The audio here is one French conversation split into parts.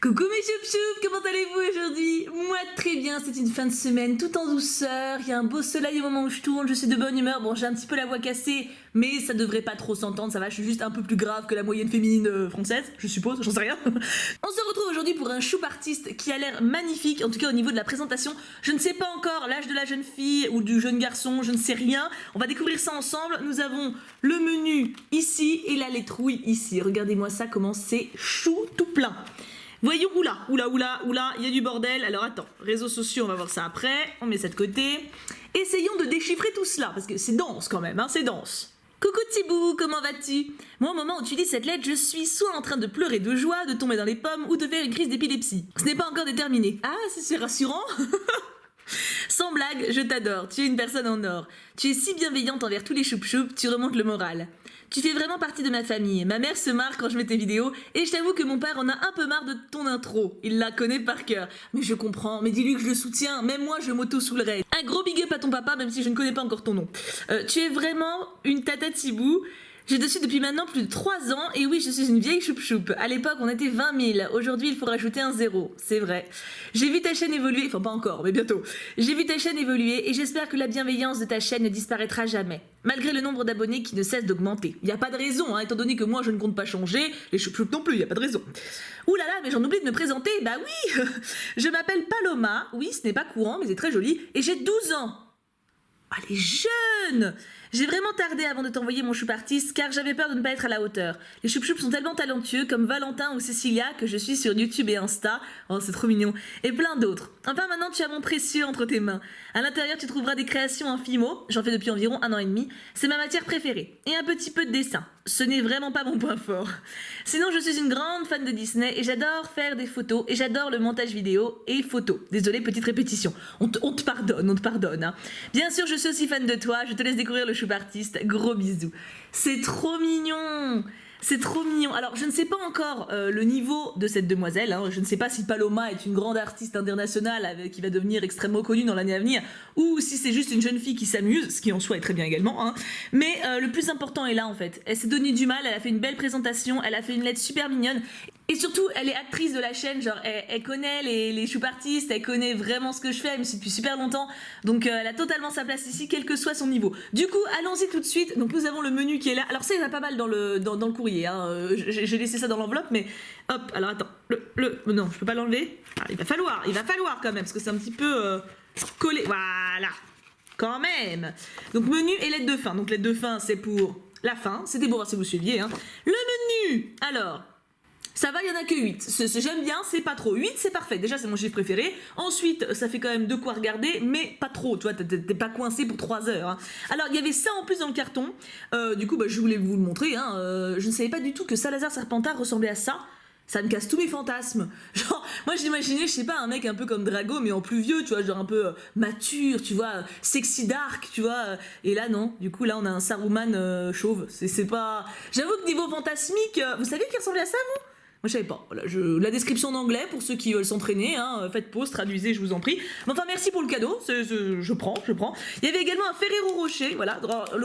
Coucou mes choup-choup, comment allez-vous aujourd'hui? Moi très bien, c'est une fin de semaine tout en douceur, il y a un beau soleil au moment où je tourne, je suis de bonne humeur, bon j'ai un petit peu la voix cassée, mais ça devrait pas trop s'entendre, ça va, je suis juste un peu plus grave que la moyenne féminine française, je suppose, j'en sais rien. On se retrouve aujourd'hui pour un choup artiste qui a l'air magnifique, en tout cas au niveau de la présentation, je ne sais pas encore l'âge de la jeune fille ou du jeune garçon, je ne sais rien, on va découvrir ça ensemble, nous avons le menu ici et la laitrouille ici, regardez-moi ça comment c'est chou tout plein. Voyons, oula, il y a du bordel. Alors attends, réseaux sociaux, on va voir ça après. On met ça de côté. Essayons de déchiffrer tout cela, parce que c'est dense quand même, hein, c'est dense. Coucou Thibou, comment vas-tu? Moi, au moment où tu lis cette lettre, je suis soit en train de pleurer de joie, de tomber dans les pommes, ou de faire une crise d'épilepsie. Ce n'est pas encore déterminé. Ah, c'est rassurant. Sans blague, je t'adore, tu es une personne en or. Tu es si bienveillante envers tous les choup-choup, tu remontes le moral. Tu fais vraiment partie de ma famille. Ma mère se marre quand je mets tes vidéos et je t'avoue que mon père en a un peu marre de ton intro. Il la connaît par cœur. Mais je comprends, mais dis-lui que je le soutiens. Même moi, je m'auto-soulerai. Un gros big up à ton papa, même si je ne connais pas encore ton nom. Tu es vraiment une tata Thibou. Je te suis depuis maintenant plus de 3 ans et oui, je suis une vieille choup-choup. À l'époque, on était 20 000. Aujourd'hui, il faut rajouter un 0. C'est vrai. J'ai vu ta chaîne évoluer, enfin pas encore, mais bientôt. J'ai vu ta chaîne évoluer et j'espère que la bienveillance de ta chaîne ne disparaîtra jamais. Malgré le nombre d'abonnés qui ne cesse d'augmenter. Il n'y a pas de raison, hein, étant donné que moi je ne compte pas changer, les choup-choup non plus, il n'y a pas de raison. Ouh là là, mais j'en oublie de me présenter, bah oui. Je m'appelle Paloma, oui, ce n'est pas courant, mais c'est très joli, et j'ai 12 ans. Ah, les jeunes! J'ai vraiment tardé avant de t'envoyer mon choup artiste car j'avais peur de ne pas être à la hauteur. Les choup-choups sont tellement talentueux comme Valentin ou Cécilia que je suis sur YouTube et Insta. Oh, c'est trop mignon. Et plein d'autres. Enfin, maintenant, tu as mon précieux entre tes mains. À l'intérieur, tu trouveras des créations en Fimo. J'en fais depuis environ 1 an et demi. C'est ma matière préférée. Et un petit peu de dessin. Ce n'est vraiment pas mon point fort. Sinon, je suis une grande fan de Disney et j'adore faire des photos et j'adore le montage vidéo et photos. Désolée, petite répétition. On te pardonne. Hein. Bien sûr, je suis aussi fan de toi. Je te laisse découvrir le choup artiste. Gros bisous. C'est trop mignon. C'est trop mignon. Alors, je ne sais pas encore le niveau de cette demoiselle. Hein. Je ne sais pas si Paloma est une grande artiste internationale qui va devenir extrêmement connue dans l'année à venir, ou si c'est juste une jeune fille qui s'amuse, ce qui en soi est très bien également. Hein. Mais le plus important est là, en fait. Elle s'est donné du mal, elle a fait une belle présentation, elle a fait une lettre super mignonne. Et surtout, elle est actrice de la chaîne, genre elle connaît les choup artistes, elle connaît vraiment ce que je fais, elle me suit depuis super longtemps, donc elle a totalement sa place ici, quel que soit son niveau. Du coup, allons-y tout de suite, donc nous avons le menu qui est là, alors ça il y en a pas mal dans le courrier, hein. J'ai laissé ça dans l'enveloppe, mais hop, alors attends, non, je peux pas l'enlever, il va falloir quand même, parce que c'est un petit peu collé, voilà, quand même. Donc menu et lettre de fin, donc lettre de fin c'est pour la fin, c'était pour voir si vous suiviez, hein. Le menu, alors... Ça va, il n'y en a que 8. J'aime bien, c'est pas trop. 8, c'est parfait. Déjà, c'est mon chiffre préféré. Ensuite, ça fait quand même de quoi regarder, mais pas trop. Tu vois, t'es pas coincé pour 3 heures. Hein. Alors, il y avait ça en plus dans le carton. Du coup, bah, je voulais vous le montrer. Hein. Je ne savais pas du tout que Salazar Serpentard ressemblait à ça. Ça me casse tous mes fantasmes. Genre, moi j'imaginais, je sais pas, un mec un peu comme Drago, mais en plus vieux, tu vois, genre un peu mature, tu vois, sexy dark, tu vois. Et là, non. Du coup, là, on a un Saruman chauve. C'est pas... J'avoue que niveau fantasmique, vous savez qui ressemblait à ça, vous? Moi je savais pas, voilà, la description en anglais pour ceux qui veulent s'entraîner, hein, faites pause, traduisez, je vous en prie. Mais enfin merci pour le cadeau, je prends. Il y avait également un Ferrero Rocher, voilà,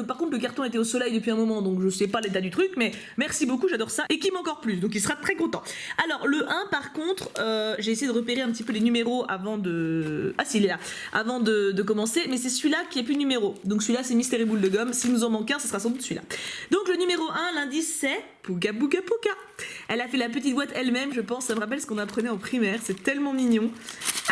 par contre le carton était au soleil depuis un moment, donc je sais pas l'état du truc, mais merci beaucoup, j'adore ça, et Kim encore plus, donc il sera très content. Alors le 1 par contre, j'ai essayé de repérer un petit peu les numéros avant de... Ah si, il est là, avant de commencer, mais c'est celui-là qui est plus numéro, donc celui-là c'est Mystère et Boule de Gomme, si nous en manque un, ce sera sans doute celui-là. Donc le numéro 1, l'indice c'est... Pouga Pouga Pouga. Elle a fait la petite boîte elle-même, je pense. Ça me rappelle ce qu'on apprenait en primaire. C'est tellement mignon.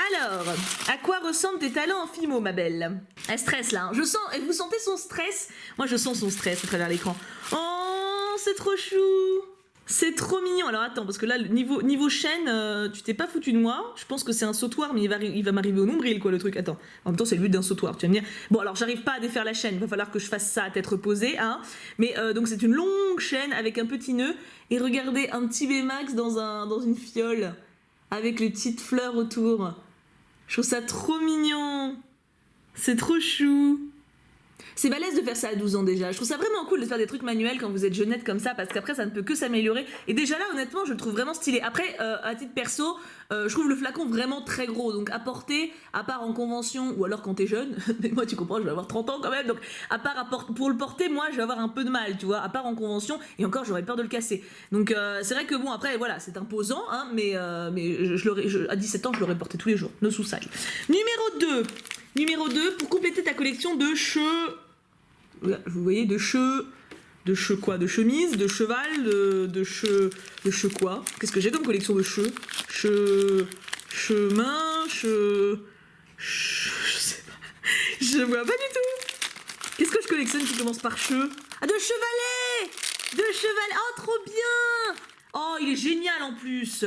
Alors, à quoi ressemblent tes talents en Fimo, ma belle? Elle stresse là. Hein. Je sens. Et vous sentez son stress? Moi, je sens son stress à travers l'écran. Oh, c'est trop chou. C'est trop mignon. Alors attends, parce que là, niveau chaîne, tu t'es pas foutu de moi. Je pense que c'est un sautoir, mais il va m'arriver au nombril, quoi, le truc. Attends. En même temps, c'est le but d'un sautoir. Tu vas me dire. Bon, alors j'arrive pas à défaire la chaîne. Il va falloir que je fasse ça à tête reposée, hein. Mais donc c'est une longue chaîne avec un petit nœud. Et regardez, un petit Baymax dans une fiole avec les petites fleurs autour. Je trouve ça trop mignon. C'est trop chou. C'est balèze de faire ça à 12 ans déjà. Je trouve ça vraiment cool de faire des trucs manuels quand vous êtes jeunette comme ça, parce qu'après ça ne peut que s'améliorer. Et déjà là, honnêtement, je le trouve vraiment stylé. Après, à titre perso, je trouve le flacon vraiment très gros. Donc à porter, à part en convention, ou alors quand t'es jeune, mais moi tu comprends, je vais avoir 30 ans quand même. Donc à part pour le porter, moi je vais avoir un peu de mal, tu vois. À part en convention, et encore j'aurais peur de le casser. Donc c'est vrai que bon, après voilà, c'est imposant, hein, mais à 17 ans, je l'aurais porté tous les jours. No suicide. Numéro 2, pour compléter ta collection de vous voyez, de quoi, de chemise, de cheval, de quoi. Qu'est-ce que j'ai comme collection de chemin, je sais pas. Je vois pas du tout. Qu'est-ce que je collectionne qui commence par Ah, de chevalet. Oh, trop bien. Oh, il est génial en plus.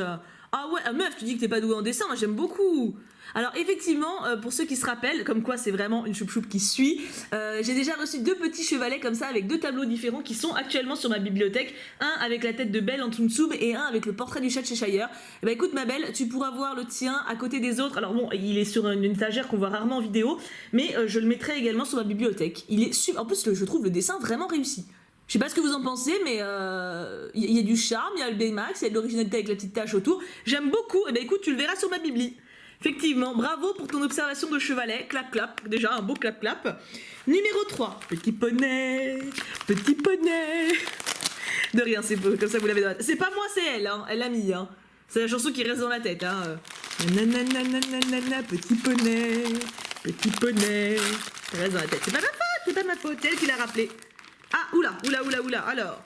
Ah ouais, meuf, tu dis que t'es pas douée en dessin, moi j'aime beaucoup. Alors effectivement, pour ceux qui se rappellent, comme quoi c'est vraiment une choup-choup qui suit, j'ai déjà reçu 2 petits chevalets comme ça avec 2 tableaux différents qui sont actuellement sur ma bibliothèque. Un avec la tête de Belle en Tsum Tsum et un avec le portrait du chat de Cheshire. Et bah écoute ma belle, tu pourras voir le tien à côté des autres. Alors bon, il est sur une étagère qu'on voit rarement en vidéo, mais je le mettrai également sur ma bibliothèque. Il est super. En plus, je trouve le dessin vraiment réussi. Je sais pas ce que vous en pensez, mais il y a du charme, il y a le Baymax, il y a de l'originalité avec la petite tache autour. J'aime beaucoup. Et ben écoute, tu le verras sur ma bibli. Effectivement, bravo pour ton observation de chevalet. Clap, clap. Déjà, un beau clap, clap. Numéro 3. Petit poney. De rien, c'est beau. Comme ça, vous l'avez dans la tête. C'est pas moi, c'est elle. Hein. Elle l'a mis. Hein. C'est la chanson qui reste dans la tête. Hein. Nanana, petit poney. Ça reste dans la tête. C'est pas ma faute. C'est elle qui l'a rappelé. Ah, oula. Alors,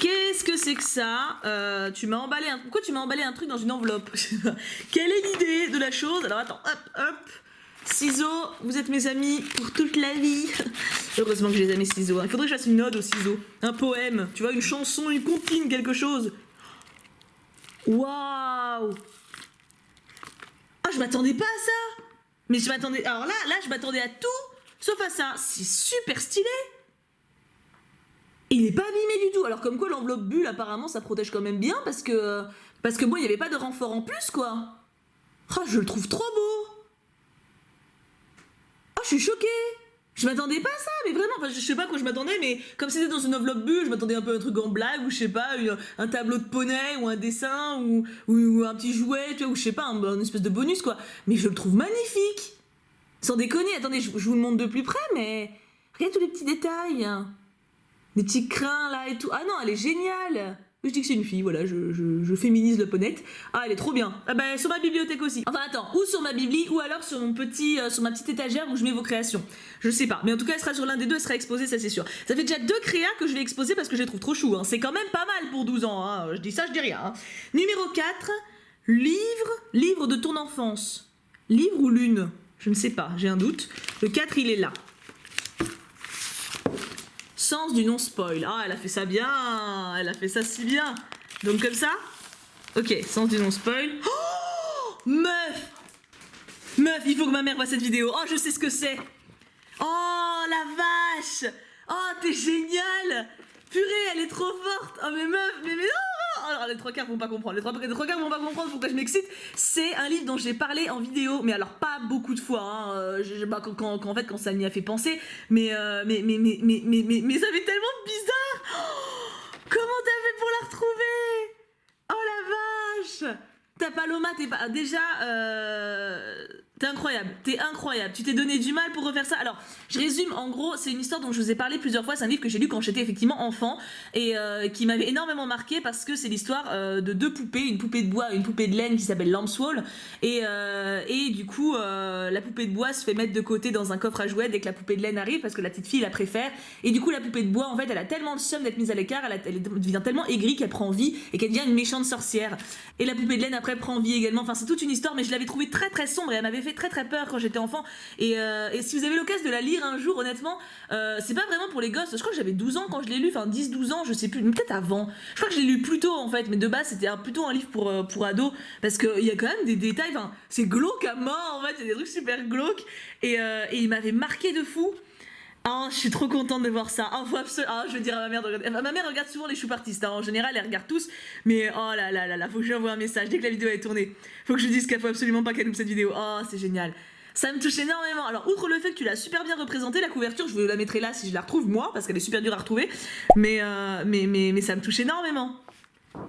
qu'est-ce que c'est que ça? Tu m'as emballé Pourquoi tu m'as emballé un truc dans une enveloppe? Quelle est l'idée de la chose? Alors attends, hop. Ciseaux, vous êtes mes amis pour toute la vie. Heureusement que j'ai les amis ciseaux. Il faudrait que je fasse une ode aux ciseaux. Un poème, tu vois, une chanson, une comptine, quelque chose. Waouh! Ah, je m'attendais pas à ça! Mais je m'attendais... Alors là, je m'attendais à tout, sauf à ça. C'est super stylé! Il est pas abîmé du tout. Alors comme quoi l'enveloppe bulle apparemment ça protège quand même bien parce que bon il n'y avait pas de renfort en plus quoi. Oh je le trouve trop beau. Oh je suis choquée. Je m'attendais pas à ça mais vraiment. Enfin je sais pas quoi je m'attendais mais comme c'était dans une enveloppe bulle je m'attendais un peu à un truc en blague ou je sais pas un tableau de poney ou un dessin ou un petit jouet tu vois ou je sais pas un espèce de bonus quoi. Mais je le trouve magnifique. Sans déconner. Attendez je vous le montre de plus près mais regarde tous les petits détails. Des petits crins là et tout. Ah non, elle est géniale. Je dis que c'est une fille, voilà, je féminise le ponette. Ah, elle est trop bien. Ah bah, sur ma bibliothèque aussi. Enfin, attends, ou sur ma bibli, ou alors sur ma petite étagère où je mets vos créations. Je sais pas. Mais en tout cas, elle sera sur l'un des deux, elle sera exposée, ça c'est sûr. Ça fait déjà 2 créas que je vais exposer parce que je les trouve trop chou. Hein. C'est quand même pas mal pour 12 ans. Hein. Je dis ça, je dis rien. Hein. Numéro 4, livre de ton enfance. Livre ou lune? Je ne sais pas, j'ai un doute. Le 4, il est là. Sens du non-spoil. Ah, elle a fait ça bien. Elle a fait ça si bien. Donc comme ça. Ok, sens du non-spoil. Oh meuf, il faut que ma mère voie cette vidéo. Oh, je sais ce que c'est. Oh, la vache. Oh, t'es géniale. Purée, elle est trop forte. Oh, mais meuf, mais non. Alors, les 3 quarts vont pas comprendre. Les 3 quarts vont pas comprendre pourquoi je m'excite. C'est un livre dont j'ai parlé en vidéo, mais alors pas beaucoup de fois. Hein. Quand ça m'y a fait penser. Mais ça fait tellement bizarre. Oh, comment t'as fait pour la retrouver? Oh la vache. Ta Paloma, t'es pas. Déjà, t'es incroyable. Tu t'es donné du mal pour refaire ça. Alors, je résume. En gros, c'est une histoire dont je vous ai parlé plusieurs fois. C'est un livre que j'ai lu quand j'étais effectivement enfant et qui m'avait énormément marqué parce que c'est l'histoire de 2 poupées, une poupée de bois et une poupée de laine qui s'appelle Lambswall. Et du coup, la poupée de bois se fait mettre de côté dans un coffre à jouets dès que la poupée de laine arrive parce que la petite fille la préfère. Et du coup, la poupée de bois, en fait, elle a tellement le seum d'être mise à l'écart, elle devient tellement aigrie qu'elle prend vie et qu'elle devient une méchante sorcière. Et la poupée de laine après prend vie également. Enfin, c'est toute une histoire, mais je l'avais trouvée très très sombre et elle m'avait fait très très peur quand j'étais enfant. Et si vous avez l'occasion de la lire un jour, honnêtement, c'est pas vraiment pour les gosses. Je crois que j'avais 12 ans quand je l'ai lu, enfin 10-12 ans, je sais plus, peut-être avant. Je crois que je l'ai lu plus tôt en fait, mais de base c'était plutôt un livre pour ados parce qu'il y a quand même des détails, enfin, c'est glauque à mort en fait, c'est des trucs super glauques. Et il m'avait marqué de fou. Oh, je suis trop contente de voir ça. Oh, je veux dire à ma mère de regarder. Ma mère regarde souvent les choupartistes. Hein. En général, elle regarde tous. Mais oh là là là là, faut que je lui envoie un message dès que la vidéo est tournée. Faut que je lui dise qu'il faut absolument pas qu'elle loupe cette vidéo. Oh, c'est génial. Ça me touche énormément. Alors, outre le fait que tu l'as super bien représenté, la couverture, je vous la mettrai là si je la retrouve moi, parce qu'elle est super dure à retrouver. Mais ça me touche énormément.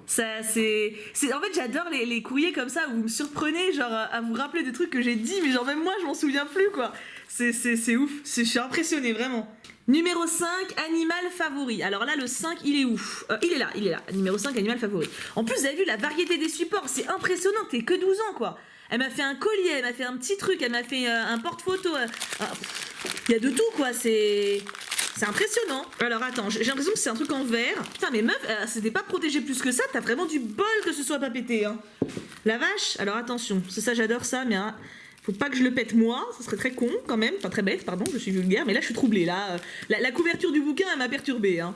Ça, c'est... En fait, j'adore les courriers comme ça, où vous me surprenez, genre, à vous rappeler des trucs que j'ai dit, mais genre, même moi, je m'en souviens plus, quoi. C'est ouf. Je suis impressionnée, vraiment. Numéro 5, animal favori. Alors là, le 5, il est où? Il est là. Numéro 5, animal favori. En plus, vous avez vu la variété des supports, c'est impressionnant, t'es que 12 ans, quoi. Elle m'a fait un collier, elle m'a fait un petit truc, elle m'a fait un porte-photo. Il y a de tout, quoi, c'est impressionnant. Alors attends, j'ai l'impression que c'est un truc en verre. Putain, mais meuf, c'était pas protégé plus que ça, t'as vraiment du bol que ce soit pas pété, hein. La vache, alors attention, c'est ça, j'adore ça, mais... faut pas que je le pète moi, ça serait très con quand même, enfin très bête, pardon, je suis vulgaire, mais là je suis troublée, là. La couverture du bouquin, elle m'a perturbée, hein.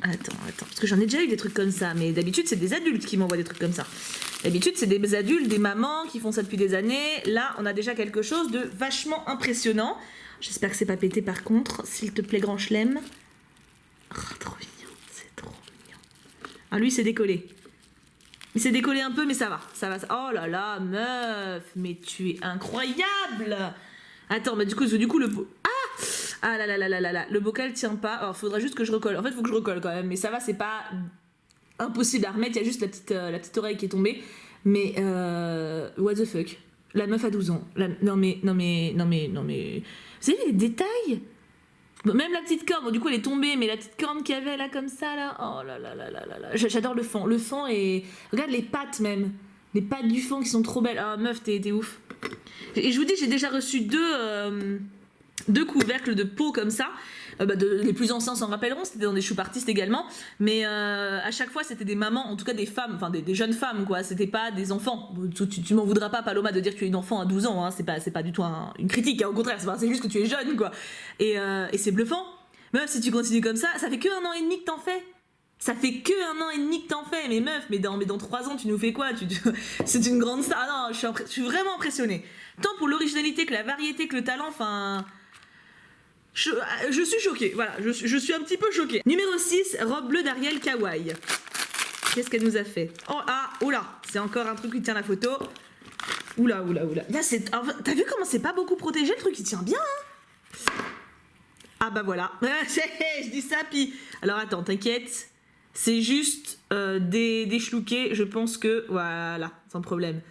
Attends, parce que j'en ai déjà eu des trucs comme ça, mais d'habitude c'est des adultes qui m'envoient des trucs comme ça. D'habitude c'est des adultes, des mamans qui font ça depuis des années. Là, on a déjà quelque chose de vachement impressionnant. J'espère que c'est pas pété par contre, s'il te plaît, grand chelem. Oh, trop mignon, c'est trop mignon. Ah, lui, c'est décollé. Il s'est décollé un peu, mais ça va. Oh là là, meuf, mais tu es incroyable. Attends, bah du coup le... Ah là, le bocal tient pas. Alors, faudra juste que je recolle. En fait, faut que je recolle quand même, mais ça va, c'est pas impossible à remettre. Il y a juste la petite oreille qui est tombée. Mais, what the fuck. La meuf a 12 ans. Non mais... Vous avez vu les détails? Même la petite corne, bon, du coup elle est tombée, mais la petite corne qu'il y avait là comme ça là, oh là là là là là là, j'adore le fond et regarde les pattes même, les pattes du fond qui sont trop belles. Ah meuf, t'es ouf. Et je vous dis, j'ai déjà reçu deux couvercles de peau comme ça. Les plus anciens s'en rappelleront, c'était dans des choupartistes également, mais à chaque fois c'était des mamans, en tout cas des femmes, enfin des jeunes femmes quoi, c'était pas des enfants. Tu m'en voudras pas, Paloma, de dire que tu es une enfant à 12 ans, hein. C'est pas du tout une critique, hein, au contraire, c'est juste que tu es jeune quoi, et c'est bluffant. Meuf, si tu continues comme ça fait que 1 an et demi que t'en fais. Ça fait que 1 an et demi que t'en fais, mais meuf, mais dans 3 ans tu nous fais quoi? C'est une grande star. Ah non, je suis vraiment impressionnée. Tant pour l'originalité que la variété que le talent, enfin... Je suis choquée, voilà, je suis un petit peu choquée. Numéro 6, robe bleue d'Ariel Kawaii. Qu'est-ce qu'elle nous a fait? Oula, c'est encore un truc qui tient la photo. Oula. Là, t'as vu comment c'est pas beaucoup protégé, le truc il tient bien, hein? Ah bah voilà, je dis ça, puis... Alors attends, t'inquiète, c'est juste des chlouquets, je pense que... Voilà, sans problème.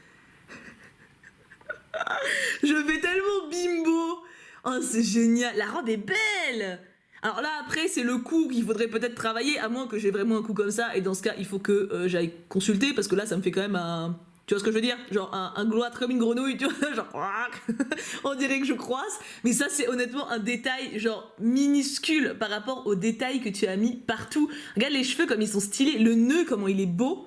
Je fais tellement bimbo. Oh, c'est génial, la robe est belle. Alors là, après, c'est le cou qu'il faudrait peut-être travailler, à moins que j'ai vraiment un cou comme ça, et dans ce cas, il faut que j'aille consulter, parce que là, ça me fait quand même un... Tu vois ce que je veux dire? Genre un gloître comme une grenouille, tu vois, genre... On dirait que je croise, mais ça, c'est honnêtement un détail, genre, minuscule par rapport aux détails que tu as mis partout. Regarde les cheveux, comme ils sont stylés, le nœud, comment il est beau.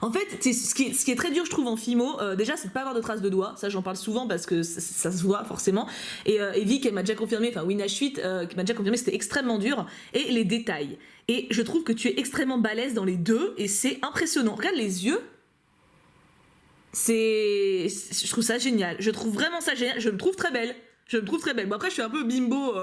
En fait, ce qui est très dur, je trouve, en fimo, déjà, c'est de pas avoir de traces de doigts. Ça, j'en parle souvent parce que ça se voit forcément. Et Vic, elle m'a déjà confirmé, enfin, Winash 8, qui m'a déjà confirmé, c'était extrêmement dur. Et les détails. Et je trouve que tu es extrêmement balèze dans les deux, et c'est impressionnant. Regarde les yeux. Je trouve ça génial. Je trouve vraiment ça génial. Je me trouve très belle. Bon, après, je suis un peu bimbo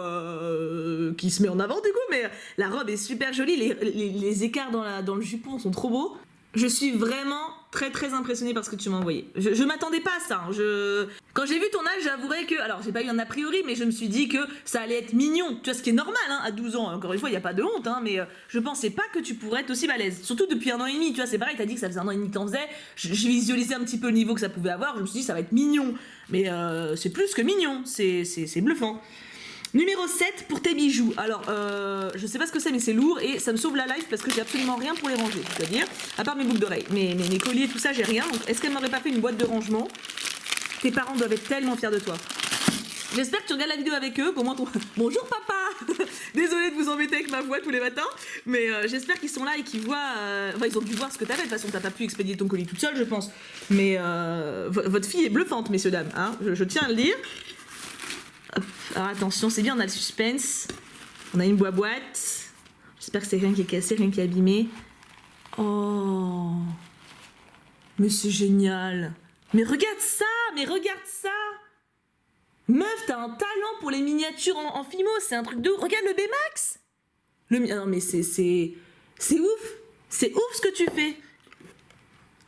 qui se met en avant, du coup, mais la robe est super jolie. Les écarts dans le jupon sont trop beaux. Je suis vraiment très très impressionnée par ce que tu m'as envoyé. Je m'attendais pas à ça. Hein. Quand j'ai vu ton âge, j'avouerais que... Alors, j'ai pas eu un a priori, mais je me suis dit que ça allait être mignon. Tu vois, ce qui est normal, hein, à 12 ans. Encore une fois, il n'y a pas de honte, hein, mais je pensais pas que tu pourrais être aussi balèze. Surtout depuis 1 an et demi, tu vois, c'est pareil, t'as dit que ça faisait 1 an et demi que t'en faisais. Je visualisais un petit peu le niveau que ça pouvait avoir. Je me suis dit, ça va être mignon. Mais c'est plus que mignon. C'est bluffant. Numéro 7 pour tes bijoux. Alors, je sais pas ce que c'est, mais c'est lourd et ça me sauve la life parce que j'ai absolument rien pour les ranger. C'est-à-dire, à part mes boucles d'oreilles, mes colliers, tout ça, j'ai rien. Donc, est-ce qu'elle m'aurait pas fait une boîte de rangement? Tes parents doivent être tellement fiers de toi. J'espère que tu regardes la vidéo avec eux, qu'au moins ton... Bonjour papa. Désolée de vous embêter avec ma voix tous les matins, mais j'espère qu'ils sont là et qu'ils voient... Enfin, ils ont dû voir ce que t'avais, de toute façon, t'as pas pu expédier ton colis toute seule, je pense. Mais votre fille est bluffante, messieurs, dames. Hein, je tiens à le dire. Hop. Alors attention, c'est bien, on a le suspense. On a une boîte. J'espère que c'est rien qui est cassé, rien qui est abîmé. Oh, mais c'est génial. Mais regarde ça. Meuf, t'as un talent pour les miniatures en fimo, c'est un truc de... Regarde le Baymax. Non mais c'est ouf. C'est ouf ce que tu fais.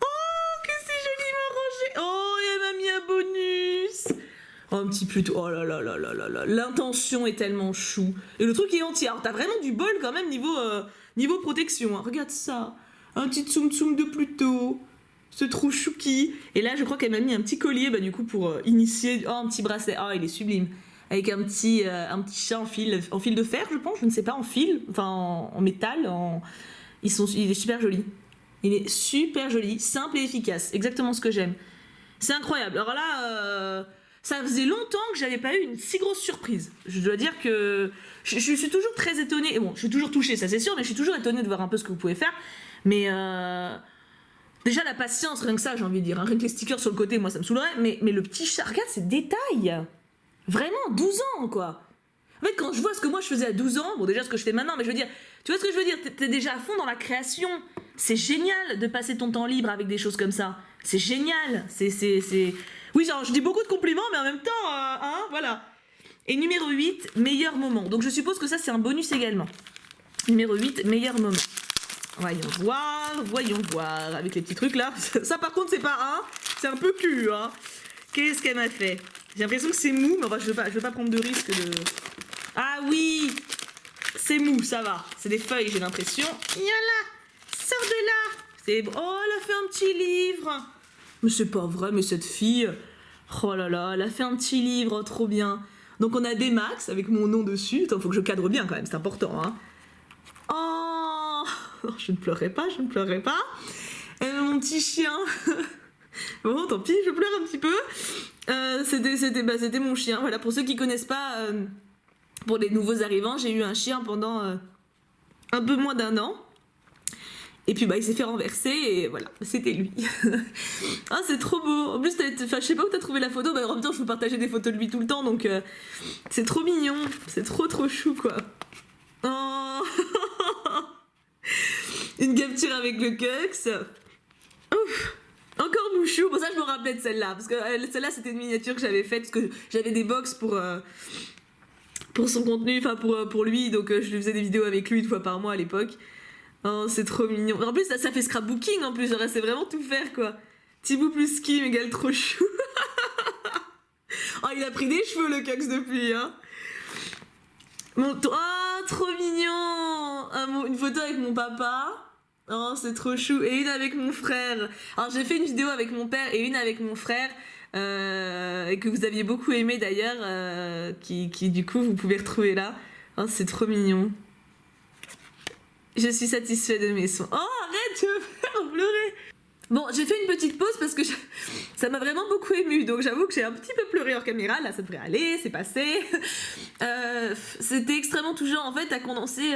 Oh, que c'est joliment rangé. Oh, et elle m'a mis un bonus. Un petit puto. Oh là là là là là là. L'intention est tellement chou. Et le truc est entier. Alors t'as vraiment du bol quand même niveau protection. Hein. Regarde ça. Un petit tsum tsum de Pluto. C'est trop chouki. Et là je crois qu'elle m'a mis un petit collier bah, du coup pour initier. Oh un petit bracelet. Oh il est sublime. Avec un petit chat en fil de fer je pense. Je ne sais pas en fil. Enfin en métal. Il est super joli. Il est super joli. Simple et efficace. Exactement ce que j'aime. C'est incroyable. Alors là... ça faisait longtemps que j'avais pas eu une si grosse surprise. Je dois dire que je suis toujours très étonnée. Et bon, je suis toujours touchée, ça c'est sûr, mais je suis toujours étonnée de voir un peu ce que vous pouvez faire. Mais déjà la patience, rien que ça, j'ai envie de dire. Hein. Rien que les stickers sur le côté, moi ça me saoulerait. Mais le petit chat, regarde ces détails. Vraiment, 12 ans quoi. En fait, quand je vois ce que moi je faisais à 12 ans, bon déjà ce que je fais maintenant, mais je veux dire, tu vois ce que je veux dire, t'es déjà à fond dans la création. C'est génial de passer ton temps libre avec des choses comme ça. C'est génial. Oui, genre, je dis beaucoup de compliments, mais en même temps, hein, voilà. Et numéro 8, meilleur moment. Donc je suppose que ça, c'est un bonus également. Numéro 8, meilleur moment. Voyons voir, avec les petits trucs là. Ça, par contre, c'est pas un, c'est un peu cul, hein. Qu'est-ce qu'elle m'a fait? J'ai l'impression que c'est mou, mais enfin, je veux pas prendre de risque de... Ah oui, c'est mou, ça va. C'est des feuilles, j'ai l'impression. Yala, sors de là. Oh, elle a fait un petit livre. Mais c'est pas vrai, mais cette fille... Oh là là, elle a fait un petit livre, oh, trop bien. Donc on a des Max avec mon nom dessus. Attends, faut que je cadre bien quand même, c'est important. Hein. Oh, je ne pleurais pas. Mon petit chien. Bon, tant pis, je pleure un petit peu. C'était mon chien. Voilà, pour ceux qui connaissent pas, pour les nouveaux arrivants, j'ai eu un chien pendant un peu moins d'1 an. Et puis bah il s'est fait renverser et voilà, c'était lui. Ah c'est trop beau. En plus je sais pas où t'as trouvé la photo, bah en même temps je peux partager des photos de lui tout le temps donc c'est trop mignon, c'est trop chou quoi. Oh une capture avec le Cux. Ouf. Encore Mouchou, bon ça je me rappelais de celle-là, parce que celle-là c'était une miniature que j'avais faite, parce que j'avais des box pour son contenu, enfin pour lui, donc je lui faisais des vidéos avec lui 1 fois par mois à l'époque. Oh, c'est trop mignon. En plus, ça fait scrapbooking en plus, genre, c'est vraiment tout faire quoi. Thibaut plus Kim égale trop chou. Oh, il a pris des cheveux le Cux depuis, hein. Oh, trop mignon. Une photo avec mon papa. Oh, c'est trop chou. Et une avec mon frère. Alors, j'ai fait une vidéo avec mon père et une avec mon frère. Et que vous aviez beaucoup aimé d'ailleurs. Qui du coup, vous pouvez retrouver là. Oh, c'est trop mignon. Je suis satisfaite de mes soins. Oh, arrête, tu veux me faire pleurer. Bon, j'ai fait une petite pause parce que ça m'a vraiment beaucoup émue. Donc j'avoue que j'ai un petit peu pleuré hors caméra. Là, ça devrait aller, c'est passé. C'était extrêmement touchant. En fait, à condenser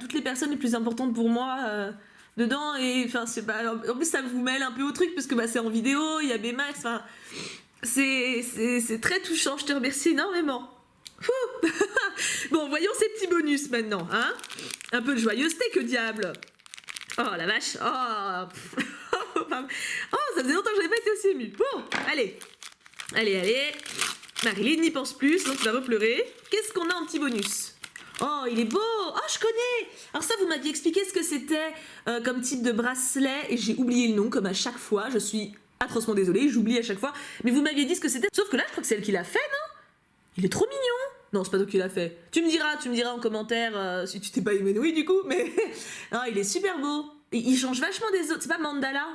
toutes les personnes les plus importantes pour moi dedans. Et enfin, en plus, ça vous mêle un peu au truc parce que c'est en vidéo, il y a Baymax. Enfin, c'est très touchant. Je te remercie énormément. Bon, voyons ces petits bonus maintenant, hein. Un peu de joyeuseté, que diable. Oh la vache. Oh, ça faisait longtemps que j'avais pas été aussi émue. Bon, allez. Marilyn n'y pense plus, donc tu vas repleurer. Qu'est-ce qu'on a en petit bonus? Oh, il est beau. Oh, je connais. Alors ça, vous m'aviez expliqué ce que c'était comme type de bracelet, et j'ai oublié le nom, comme à chaque fois. Je suis atrocement désolée, j'oublie à chaque fois. Mais vous m'aviez dit ce que c'était. Sauf que là, je crois que c'est elle qui l'a fait, non? Il est trop mignon. Non, c'est pas toi qui l'a fait. Tu me diras en commentaire si tu t'es pas évanoui du coup, mais... non, il est super beau. Et il change vachement des autres. C'est pas Mandela?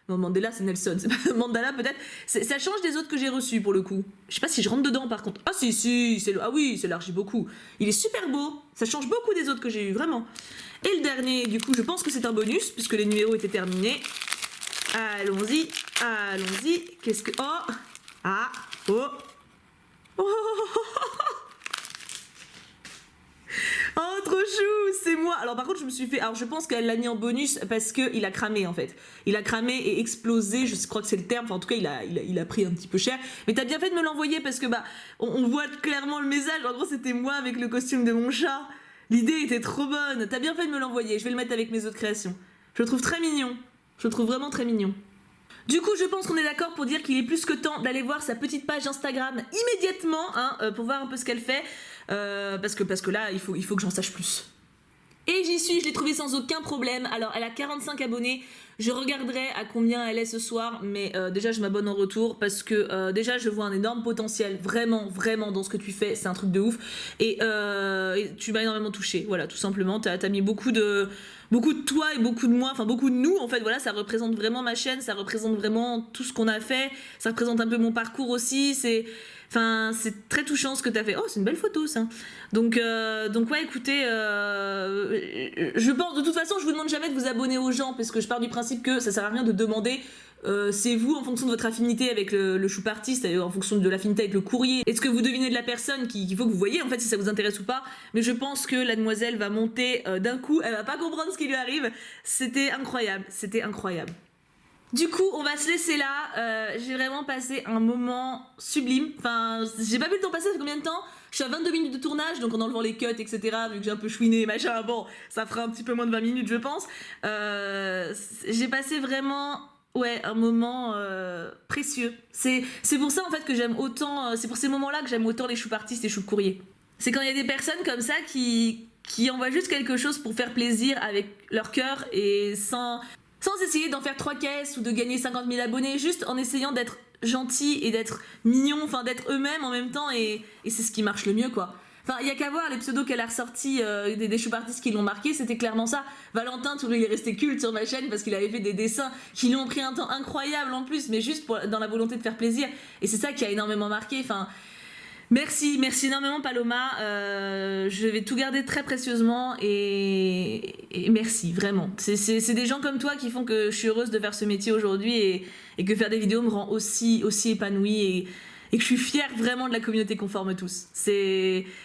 Non, Mandela, c'est Nelson. C'est pas Mandala, peut-être. Ça change des autres que j'ai reçus, pour le coup. Je sais pas si je rentre dedans, par contre. Ah, si, ah oui, c'est élargi beaucoup. Il est super beau. Ça change beaucoup des autres que j'ai eu, vraiment. Et le dernier, du coup, je pense que c'est un bonus, puisque les numéros étaient terminés. Allons-y. Qu'est-ce que... Oh. Ah. Oh. Oh, trop chou, c'est moi. Alors par contre je me suis fait... Alors je pense qu'elle l'a mis en bonus parce qu'il a cramé en fait. Il a cramé et explosé, je crois que c'est le terme. Enfin en tout cas il a pris un petit peu cher. Mais t'as bien fait de me l'envoyer parce que on voit clairement le message. En gros c'était moi avec le costume de mon chat. L'idée était trop bonne. T'as bien fait de me l'envoyer. Je vais le mettre avec mes autres créations. Je le trouve très mignon. Je le trouve vraiment très mignon. Du coup, je pense qu'on est d'accord pour dire qu'il est plus que temps d'aller voir sa petite page Instagram immédiatement, hein, pour voir un peu ce qu'elle fait, parce que là, il faut que j'en sache plus. Et j'y suis, je l'ai trouvée sans aucun problème. Alors, elle a 45 abonnés, Je regarderai à combien elle est ce soir, mais déjà je m'abonne en retour parce que déjà je vois un énorme potentiel, vraiment, vraiment dans ce que tu fais, c'est un truc de ouf. Et tu m'as énormément touché, voilà, tout simplement. T'as mis beaucoup de toi et beaucoup de moi, enfin beaucoup de nous en fait, voilà, ça représente vraiment ma chaîne, ça représente vraiment tout ce qu'on a fait, ça représente un peu mon parcours aussi, c'est très touchant ce que t'as fait. Oh, c'est une belle photo ça. Donc ouais, écoutez, je pense, de toute façon, je vous demande jamais de vous abonner aux gens parce que je pars du principe que ça sert à rien de demander. C'est vous en fonction de votre affinité avec le choup artiste, en fonction de l'affinité avec le courrier. Est-ce que vous devinez de la personne qu'il faut que vous voyez en fait si ça vous intéresse ou pas. Mais je pense que la demoiselle va monter d'un coup, elle va pas comprendre ce qui lui arrive. C'était incroyable, c'était incroyable. Du coup, on va se laisser là. J'ai vraiment passé un moment sublime. Enfin, j'ai pas vu le temps passer, ça fait combien de temps? Je suis à 22 minutes de tournage, donc en enlevant les cuts, etc. Vu que j'ai un peu chouiné, machin, bon, ça fera un petit peu moins de 20 minutes, je pense. J'ai passé vraiment, ouais, un moment précieux. C'est pour ça, en fait, que j'aime autant... c'est pour ces moments-là que j'aime autant les choup artistes et choup courriers. C'est quand il y a des personnes comme ça qui envoient juste quelque chose pour faire plaisir avec leur cœur et sans essayer d'en faire 3 caisses ou de gagner 50 000 abonnés, juste en essayant d'être gentil et d'être mignon, enfin d'être eux-mêmes en même temps, et c'est ce qui marche le mieux, quoi. Enfin, il y a qu'à voir les pseudos qu'elle a ressortis des choup artistes qui l'ont marqué, c'était clairement ça. Valentin, tout il est resté culte sur ma chaîne parce qu'il avait fait des dessins qui lui ont pris un temps incroyable en plus, mais juste dans la volonté de faire plaisir, et c'est ça qui a énormément marqué, enfin... Merci énormément Paloma, je vais tout garder très précieusement et merci vraiment. C'est des gens comme toi qui font que je suis heureuse de faire ce métier aujourd'hui et que faire des vidéos me rend aussi épanouie et que je suis fière vraiment de la communauté qu'on forme tous.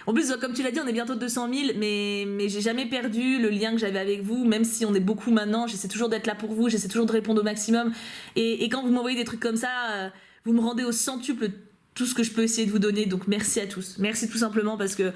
En plus, comme tu l'as dit, on est bientôt 200 000, mais j'ai jamais perdu le lien que j'avais avec vous, même si on est beaucoup maintenant, j'essaie toujours d'être là pour vous, j'essaie toujours de répondre au maximum. Et quand vous m'envoyez des trucs comme ça, vous me rendez au centuple tout ce que je peux essayer de vous donner, donc merci à tous. Merci tout simplement parce que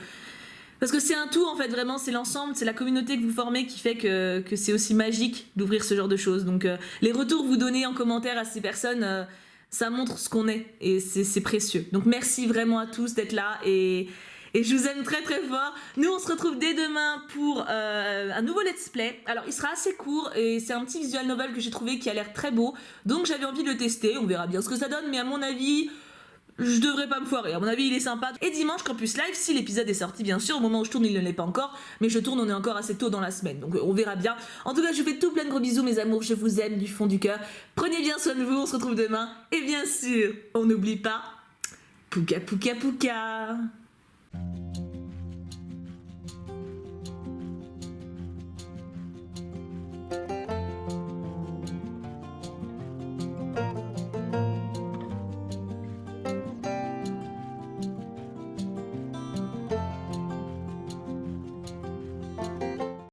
c'est un tout en fait, vraiment, c'est l'ensemble, c'est la communauté que vous formez qui fait que c'est aussi magique d'ouvrir ce genre de choses. Donc les retours que vous donnez en commentaire à ces personnes, ça montre ce qu'on est et c'est précieux. Donc merci vraiment à tous d'être là et je vous aime très très fort. Nous on se retrouve dès demain pour un nouveau let's play. Alors il sera assez court et c'est un petit visual novel que j'ai trouvé qui a l'air très beau. Donc j'avais envie de le tester, on verra bien ce que ça donne, mais à mon avis... je devrais pas me foirer, à mon avis il est sympa. Et dimanche Campus Live, si l'épisode est sorti bien sûr, au moment où je tourne il ne l'est pas encore, mais je tourne, on est encore assez tôt dans la semaine, donc on verra bien. En tout cas je vous fais tout plein de gros bisous mes amours, je vous aime du fond du cœur. Prenez bien soin de vous, on se retrouve demain, et bien sûr, on n'oublie pas, pouka pouka pouka.